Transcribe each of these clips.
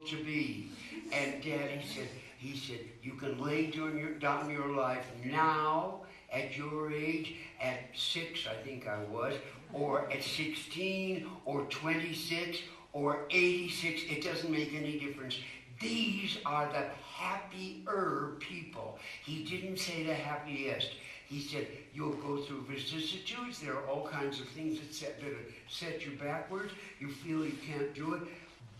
to be. And Daddy said, he said, you can lay down your life now at your age, at 6, I think I was, or at 16, or 26, or 86. It doesn't make any difference. These are the happier people. He didn't say the happiest. He said, you'll go through vicissitudes. There are all kinds of things that set you backwards. You feel you can't do it.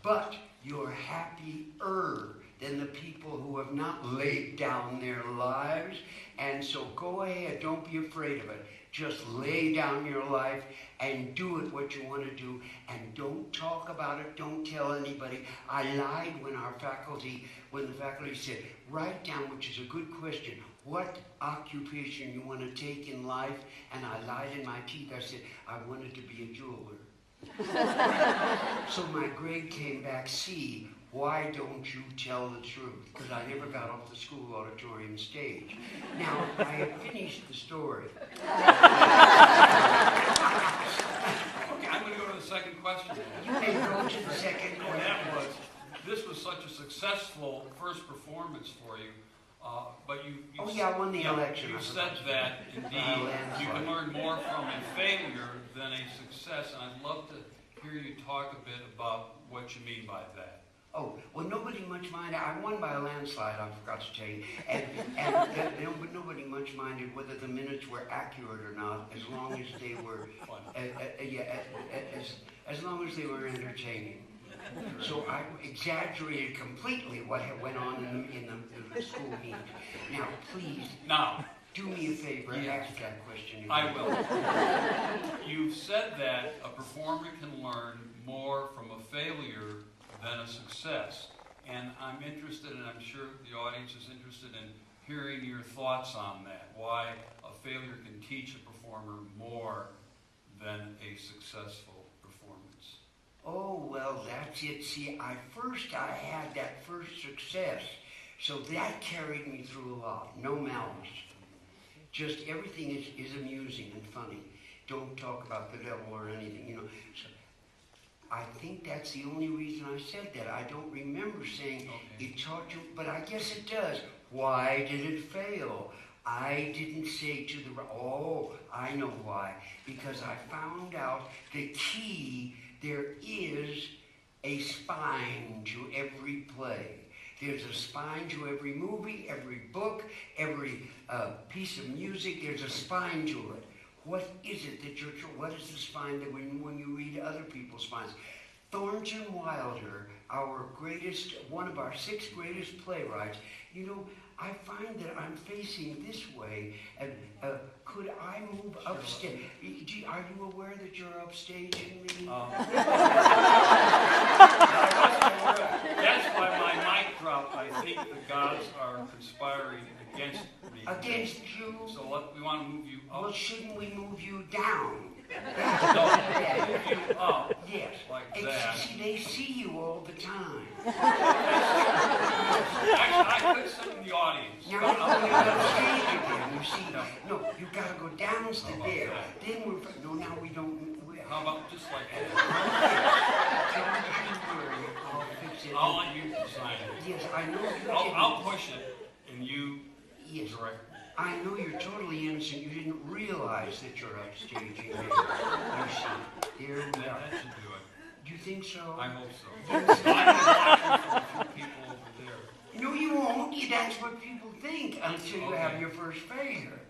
But you're happier than the people who have not laid down their lives. And so go ahead. Don't be afraid of it. Just lay down your life and do it what you want to do. And don't talk about it. Don't tell anybody. I lied when the faculty said, write down, which is a good question, what occupation you want to take in life. And I lied in my teeth. I said, I wanted to be a jeweler. So my grade came back C. Why don't you tell the truth? Because I never got off the school auditorium stage. Now, I have finished the story. Okay, I'm going to go to the second question. You may go to the second And question. that was, this was such a successful first performance for you, but you I won the election. You said that, indeed, you can learn more from a failure than a success, and I'd love to hear you talk a bit about what you mean by that. Oh, well, nobody much minded. I won by a landslide, I forgot to tell you. And nobody much minded whether the minutes were accurate or not, as long as they were, as long as they were entertaining. So I exaggerated completely what went on in the school meeting. Now, please, do me a favor and ask that question. I will. You've said that a performer can learn more from a failure than a success. And I'm interested, and I'm sure the audience is interested in hearing your thoughts on that. Why a failure can teach a performer more than a successful performance. Oh, well, that's it. See, I had that first success. So that carried me through a lot. No malice. Just everything is amusing and funny. Don't talk about the devil or anything, you know. So I think that's the only reason I said that. I don't remember saying it taught you, but I guess it does. Why did it fail? I didn't say to I know why. Because I found out the key, there is a spine to every play. There's a spine to every movie, every book, every piece of music. There's a spine to it. What is it that what is the spine that when you read other people's spines? Thornton Wilder, one of our 6 greatest playwrights, you know, I find that I'm facing this way, and could I move upstage? Are you aware that you're upstaging me? That's why my mic dropped. I think the gods are conspiring against me. Against you? So we want to move you up. Well, shouldn't we move you down? No, move you up. Yes. Like that. See, they see you all the time. Actually, I put some in the audience. Now, you're upstage again, you see. No, you got to go down to there. Then now we don't. How about just like that? I'll fix it. I'll let you design it. Yes, I know you I'll push it, and you direct me. I know you're totally innocent. You didn't realize that you're upstaging me. You see, there we are. That should do it. Do you think so? I hope so. I'm watching for a few people over there. No, you won't. That's what people think until you have your first failure.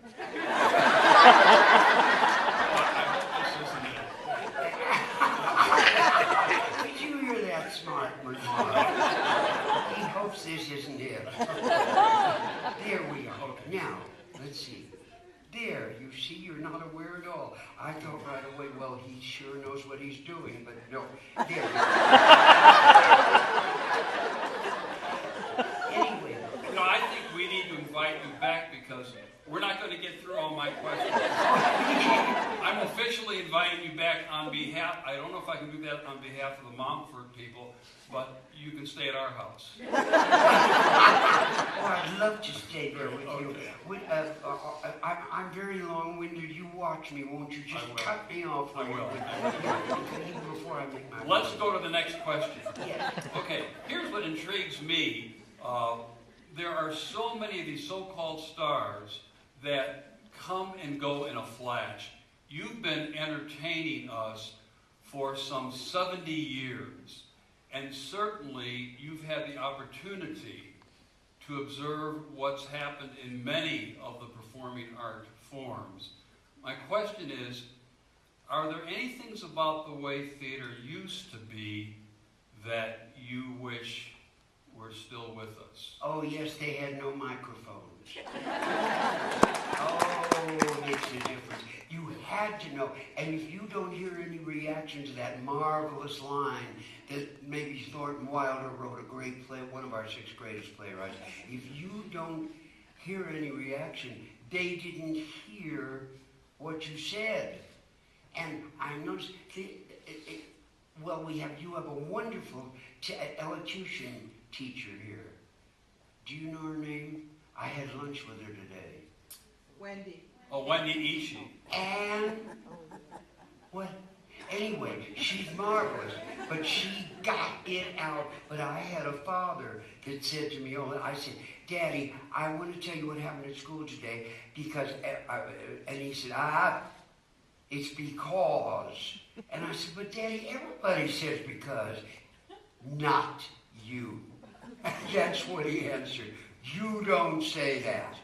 Did you hear that, smart He hopes this isn't it. There we are. Now, let's see. There, you see, you're not aware at all. I thought right away, well, he sure knows what he's doing, but no. There. Anyway. You know, I think we need to invite you back because we're not going to get through all my questions. I'm officially inviting you back on behalf, I don't know if I can do that on behalf of the Montfort people, but you can stay at our house. I'd love to stay there with you. I'm very long-winded. You watch me, won't you? Just cut me off. I will. Even before I make my Let's go to the next question. Yes. Okay, here's what intrigues me. There are so many of these so-called stars that come and go in a flash. You've been entertaining us for some 70 years, and certainly you've had the opportunity to observe what's happened in many of the performing art forms. My question is, are there any things about the way theater used to be that you wish were still with us? Oh, yes, they had no microphones. Oh, it makes a difference. You had to know. And if you don't hear any reaction to that marvelous line that maybe Thornton Wilder wrote, a great play, one of our 6 greatest playwrights, if you don't hear any reaction, they didn't hear what you said. And I noticed, you have a wonderful elocution teacher here. Do you know her name? I had lunch with her today. Wendy. Oh, Wendy Ishii. And what? Anyway, she's marvelous, but she got it out. But I had a father that said to me, I said, Daddy, I want to tell you what happened at school today, because, and he said, it's because. And I said, but Daddy, everybody says because. Not you. That's what he answered. You don't say that.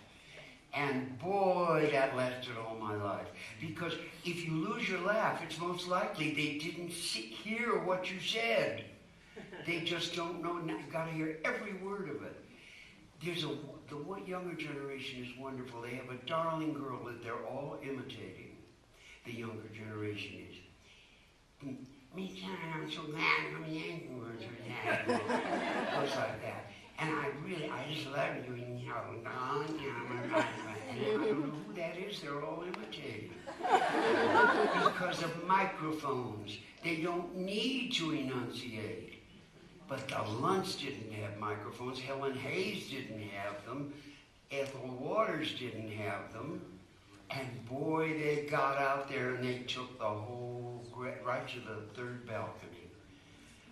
And boy, that lasted all my life. Because if you lose your laugh, it's most likely they didn't hear what you said. They just don't know. Now you've got to hear every word of it. The younger generation is wonderful. They have a darling girl that they're all imitating. The younger generation is. Me too, I'm so glad I'm Yankee words or that. Goes like that. And I just love you. And I don't know who that is. They're all imitating. Because of microphones. They don't need to enunciate. But the Luntz didn't have microphones. Helen Hayes didn't have them. Ethel Waters didn't have them. And boy, they got out there and they took the whole, right to the 3rd balcony.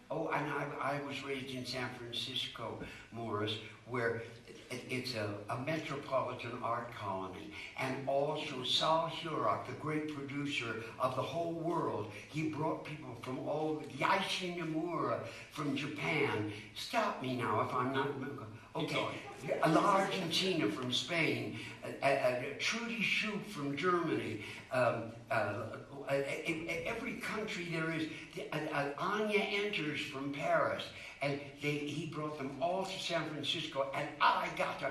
Oh, and I was raised in San Francisco, Morris, where it's a metropolitan art colony. And also Saul Hurok, the great producer of the whole world, he brought people from all, Yashi Nomura from Japan. Stop me now if I'm not, okay. La Argentina from Spain, Trudy Shoup from Germany, every country there is, Anya Enters from Paris, and he brought them all to San Francisco, and I got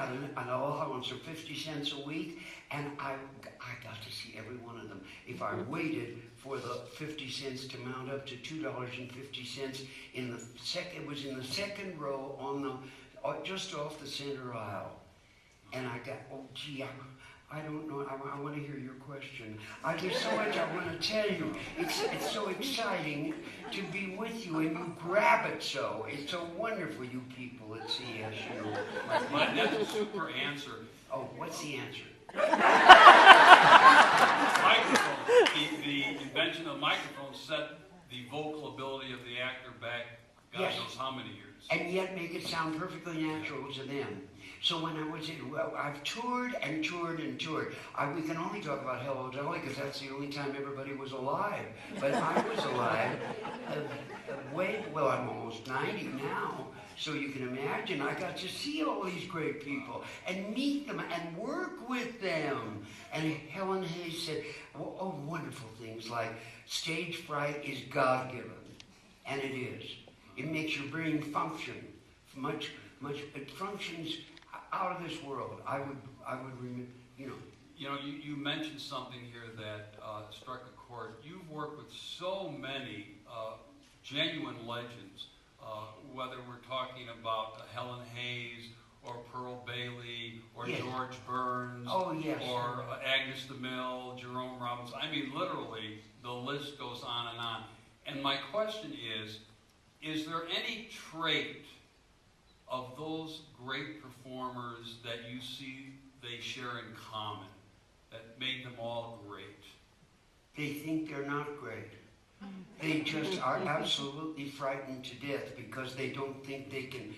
an allowance of 50 cents a week, and I got to see every one of them. If I waited for the 50 cents to mount up to $2.50 it was in the 2nd row on the just off the center aisle. And I got, I don't know, I want to hear your question. There's so much I want to tell you. It's so exciting to be with you, and you grab it so. It's so wonderful, you people at CSU. That's a super answer. Oh, what's the answer? Microphone. The invention of microphones set the vocal ability of the actor back God knows how many years. And yet make it sound perfectly natural to them. So when I was I've toured and toured and toured. We can only talk about Hello Dolly because that's the only time everybody was alive. But I was alive I'm almost 90 now. So you can imagine I got to see all these great people and meet them and work with them. And Helen Hayes said, wonderful things like stage fright is God-given. And it is. It makes your brain function it functions out of this world. I would, You mentioned something here that struck a chord. You've worked with so many genuine legends, whether we're talking about Helen Hayes or Pearl Bailey or George Burns or Agnes DeMille, Jerome Robbins. I mean, literally, the list goes on and on. And my question is there any trait of those great performers that you see they share in common that made them all great? They think they're not great. They just are absolutely frightened to death because they don't think they can